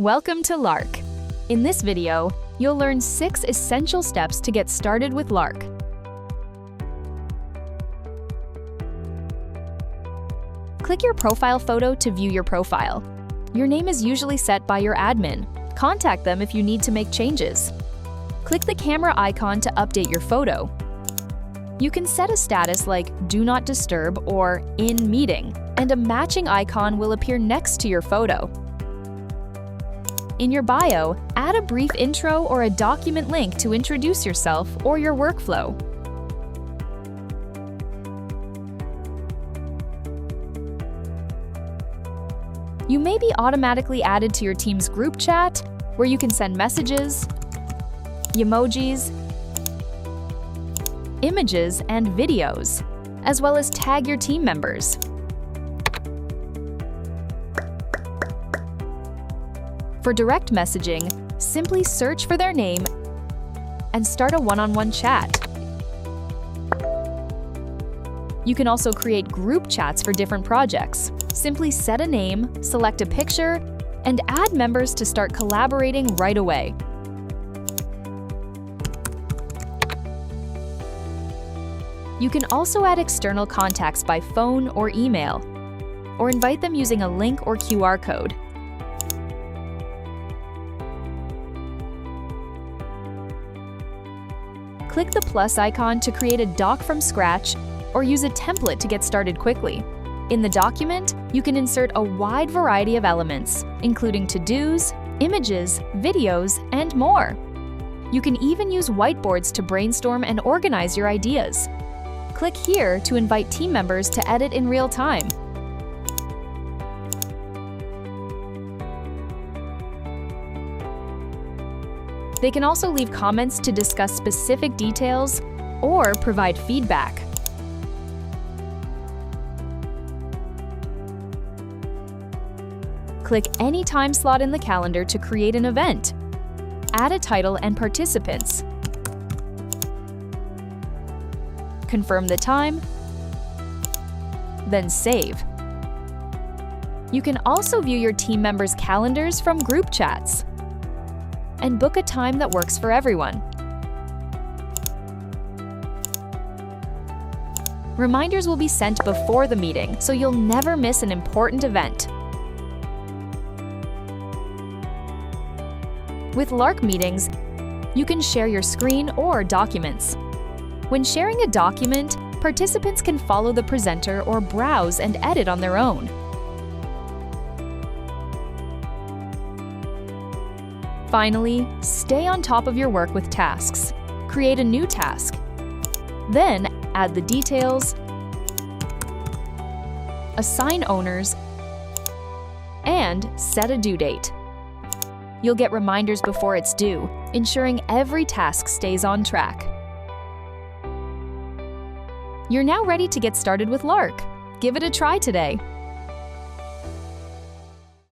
Welcome to Lark. In this video, you'll learn 6 essential steps to get started with Lark. Click your profile photo to view your profile. Your name is usually set by your admin. Contact them if you need to make changes. Click the camera icon to update your photo. You can set a status like Do Not Disturb or In Meeting, and a matching icon will appear next to your photo. In your bio, add a brief intro or a document link to introduce yourself or your workflow. You may be automatically added to your team's group chat, where you can send messages, emojis, images, and videos, as well as tag your team members. For direct messaging, simply search for their name and start a one-on-one chat. You can also create group chats for different projects. Simply set a name, select a picture, and add members to start collaborating right away. You can also add external contacts by phone or email, or invite them using a link or QR code. Click the plus icon to create a doc from scratch or use a template to get started quickly. In the document, you can insert a wide variety of elements, including to-dos, images, videos, and more. You can even use whiteboards to brainstorm and organize your ideas. Click here to invite team members to edit in real time. They can also leave comments to discuss specific details or provide feedback. Click any time slot in the calendar to create an event. Add a title and participants. Confirm the time, then save. You can also view your team members' calendars from group chats and book a time that works for everyone. Reminders will be sent before the meeting, so you'll never miss an important event. With Lark meetings, you can share your screen or documents. When sharing a document, participants can follow the presenter or browse and edit on their own. Finally, stay on top of your work with tasks. Create a new task. Then, add the details, assign owners, and set a due date. You'll get reminders before it's due, ensuring every task stays on track. You're now ready to get started with Lark. Give it a try today.